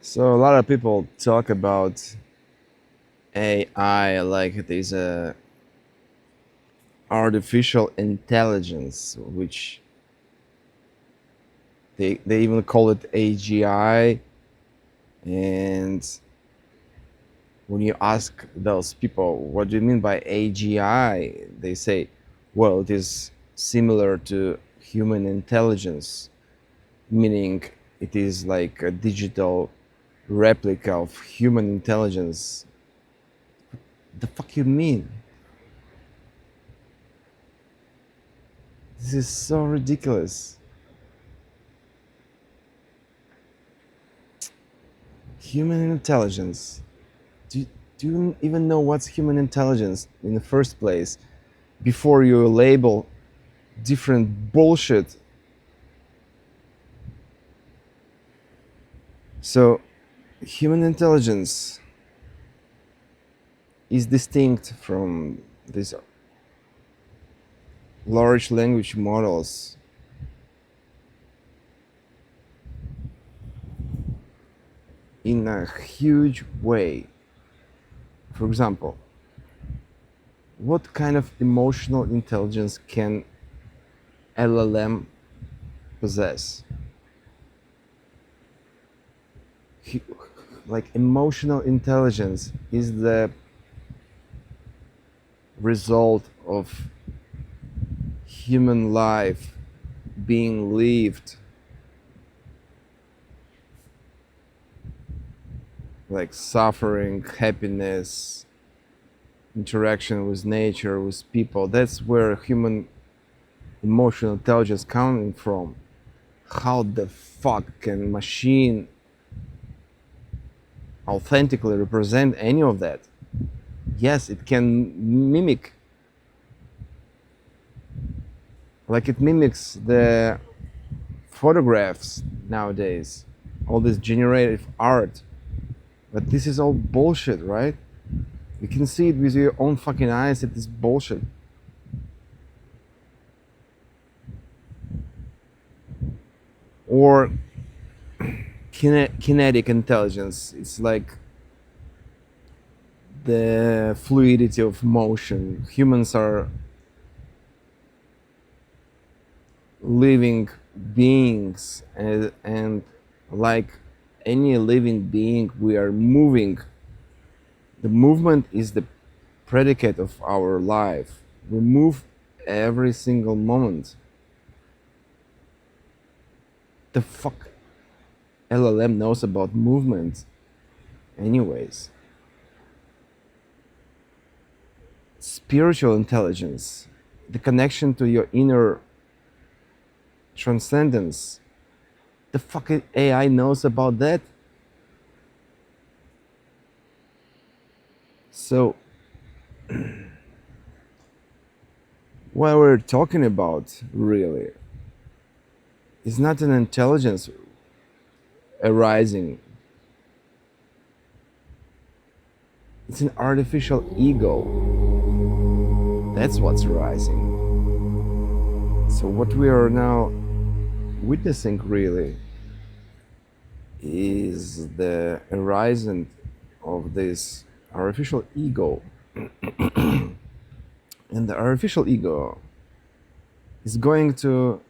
So a lot of people talk about AI like it is a artificial intelligence, which they even call it AGI. And when you ask those people, what do you mean by AGI? They say, well, it is similar to human intelligence, meaning it is like a digital replica of human intelligence. The fuck you mean? This is so ridiculous. Human intelligence. Do, do you even know what's human intelligence in the first place before you label different bullshit? So, human intelligence is distinct from these large language models in a huge way. For example, what kind of emotional intelligence can LLM possess? Hu- Like emotional intelligence is the result of human life being lived, like suffering, happiness, interaction with nature, with people. That's where human emotional intelligence coming from. How the fuck can machine authentically represent any of that? Yes, it can mimic, like it mimics the photographs nowadays, all this generative art. But this is all bullshit, right? You can see it with your own fucking eyes that it's bullshit. Or kinetic intelligence. It's like the fluidity of motion. Humans are living beings, and like any living being, we are moving. The movement is the predicate of our life. We move every single moment. The fuck LLM knows about movement, anyways? Spiritual intelligence, the connection to your inner transcendence. The fucking AI knows about that. So, what we're talking about really is not an intelligence arising, it's an artificial ego. That's what's arising. So, what we are now witnessing really is the arising of this artificial ego. And the artificial ego is going to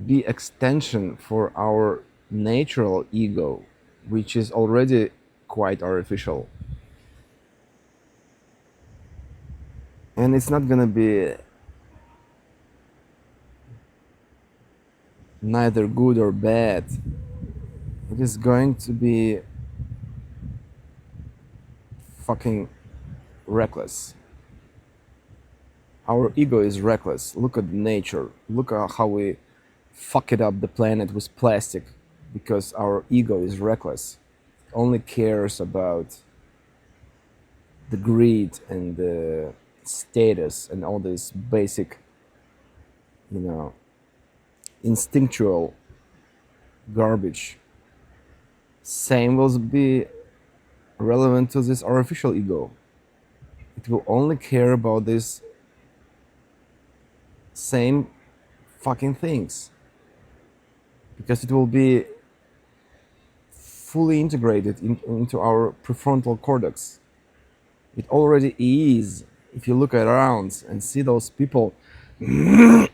be extension for our natural ego, which is already quite artificial. And it's not gonna be neither good or bad. It is going to be fucking reckless. Our ego is reckless. Look at nature. Look at how we fuck it up the planet with plastic because our ego is reckless. It only cares about the greed and the status and all this basic, you know, instinctual garbage. Same will be relevant to this artificial ego. It will only care about these same fucking things. because it will be fully integrated into our prefrontal cortex. It already is. If you look around and see those people, you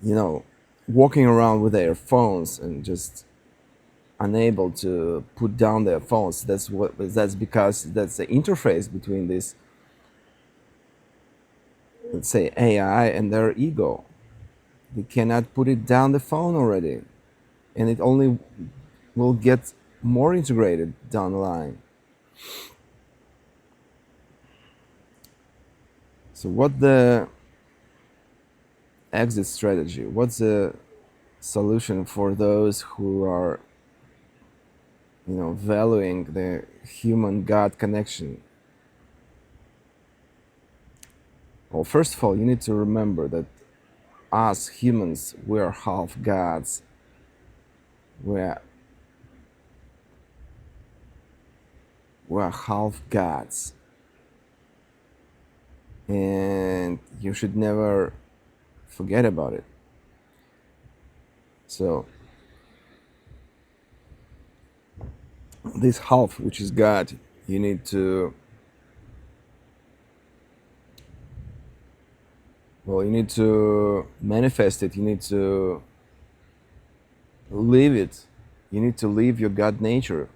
know, walking around with their phones and just unable to put down their phones, that's because that's the interface between this, let's say, AI and their ego. They cannot put it down the phone already, and it only will get more integrated down the line. So what the exit strategy? What's the solution for those who are, valuing the human God connection? Well, first of all, you need to remember that us humans, we're half gods. We're we're half gods, and you should never forget about it. So this half, which is God, you need to, well, you need to manifest it. You need to live it. You need to live your God nature.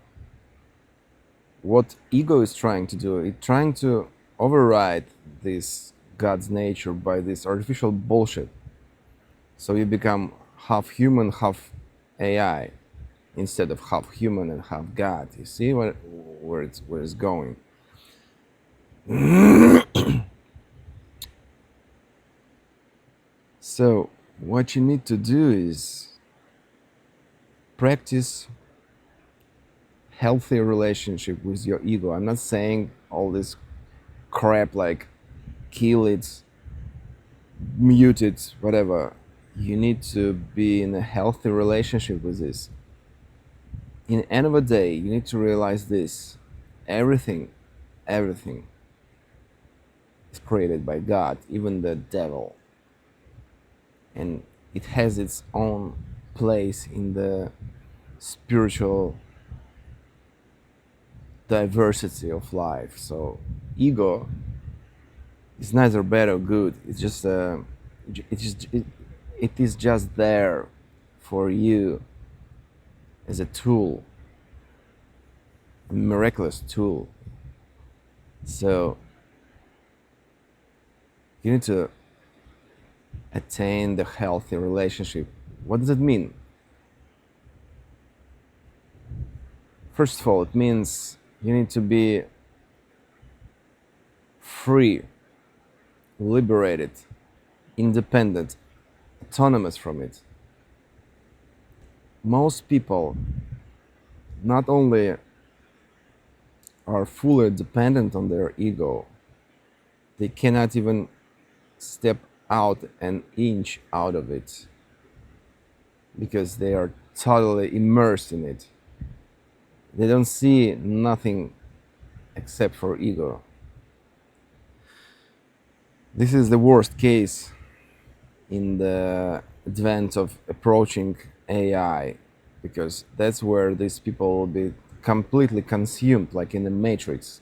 What ego is trying to do, it's trying to override this God's nature by this artificial bullshit. So you become half human, half AI, instead of half human and half God. You see where it's going. So what you need to do is practice healthy relationship with your ego. I'm not saying all this crap like kill it, mute it, whatever. You need to be in a healthy relationship with this. In the end of the day, you need to realize this: everything is created by God, even the devil, and it has its own place in the spiritual diversity of life. So ego is neither bad or good. It's just it is just there for you as a tool, a miraculous tool. So you need to attain the healthy relationship. What does it mean? First of all, it means you need to be free, liberated, independent, autonomous from it. Most people not only are fully dependent on their ego, they cannot even step out an inch out of it because they are totally immersed in it. They don't see nothing except for ego. This is the worst case in the advent of approaching AI, because that's where these people will be completely consumed, like in the Matrix,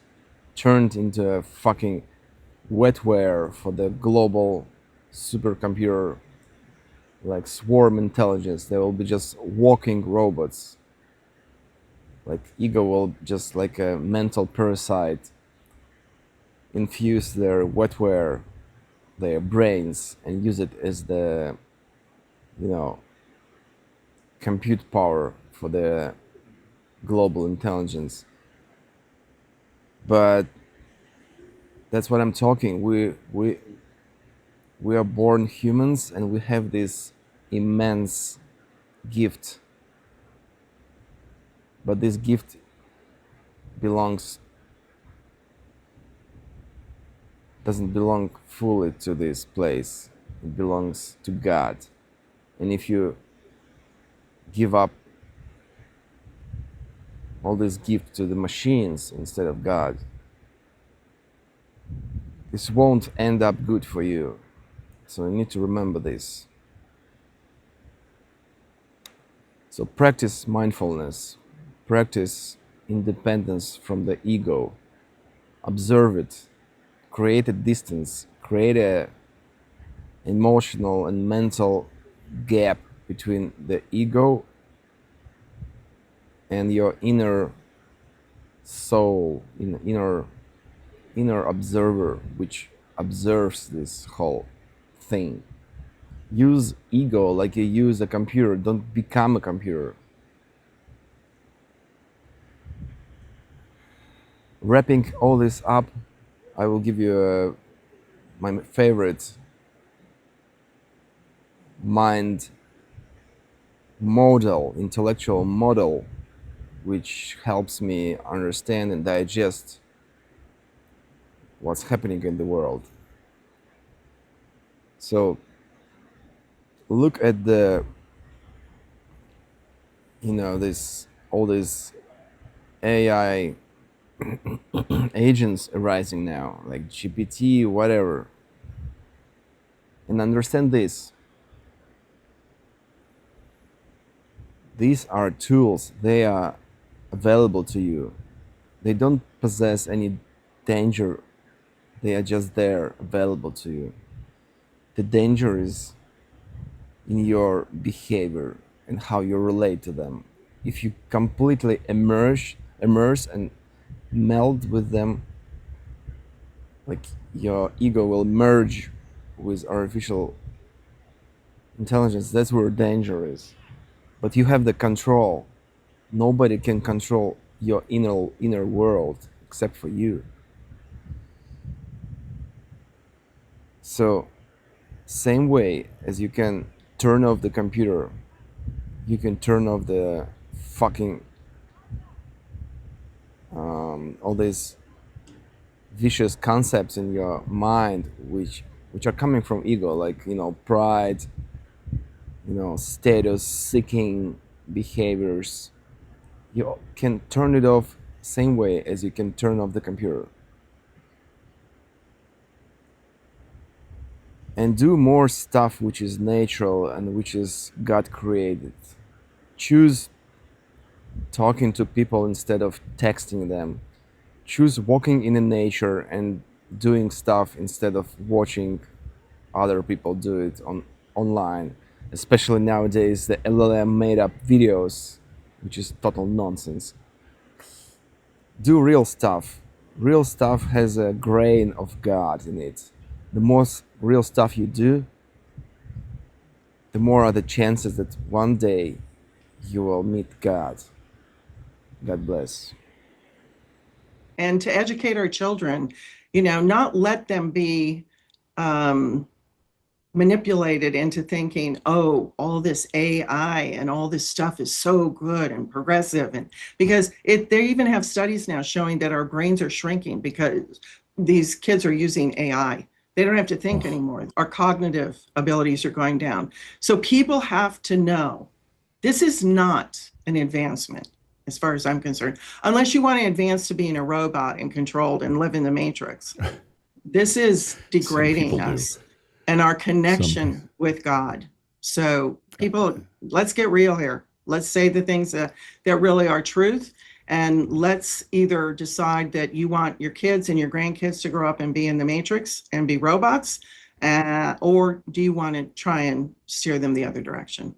turned into a fucking wetware for the global supercomputer, like swarm intelligence. They will be just walking robots. Like ego will just like a mental parasite infuse their wetware, their brains, and use it as the, you know, compute power for the global intelligence. But that's what I'm talking. We are born humans, and we have this immense gift. But this gift belongs doesn't belong fully to this place. It belongs to God. And if you give up all this gift to the machines instead of God, this won't end up good for you. So you need to remember this. So practice mindfulness, practice independence from the ego, observe it, create a distance, create a emotional and mental gap between the ego and your inner soul, inner observer, which observes this whole thing. Use ego like you use a computer. Don't become a computer. Wrapping all this up, I will give you my favorite mind model, intellectual model, which helps me understand and digest what's happening in the world. So look at the, this all these AI agents arising now, like GPT, whatever, and understand this. These are tools. They are available to you. They don't possess any danger. They are just there, available to you. The danger is in your behavior and how you relate to them. If you completely immerse and meld with them, like your ego will merge with artificial intelligence, that's where danger is. But you have the control. Nobody can control your inner world except for you. So same way as you can turn off the computer, you can turn off the fucking all these vicious concepts in your mind, which are coming from ego, like pride, status seeking behaviors. You can turn it off same way as you can turn off the computer, and do more stuff which is natural and which is God created. Choose talking to people instead of texting them. Choose walking in the nature and doing stuff instead of watching other people do it online. Especially nowadays, the LLM made up videos, which is total nonsense. Do real stuff. Real stuff has a grain of God in it. The more real stuff you do, the more are the chances that one day you will meet God. God bless. And to educate our children, not let them be manipulated into thinking, oh, all this AI and all this stuff is so good and progressive. And because they even have studies now showing that our brains are shrinking because these kids are using AI. They don't have to think anymore. Our cognitive abilities are going down. So people have to know this is not an advancement, as far as I'm concerned, unless you want to advance to being a robot and controlled and live in the matrix. This is Some degrading people do. us and our Some. connection with God. So people, let's get real here. Let's say the things that really are truth. And let's either decide that you want your kids and your grandkids to grow up and be in the matrix and be robots, or do you want to try and steer them the other direction?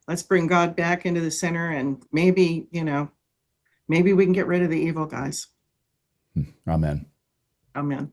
Let's bring God back into the center, and maybe, maybe we can get rid of the evil guys. Amen. Amen.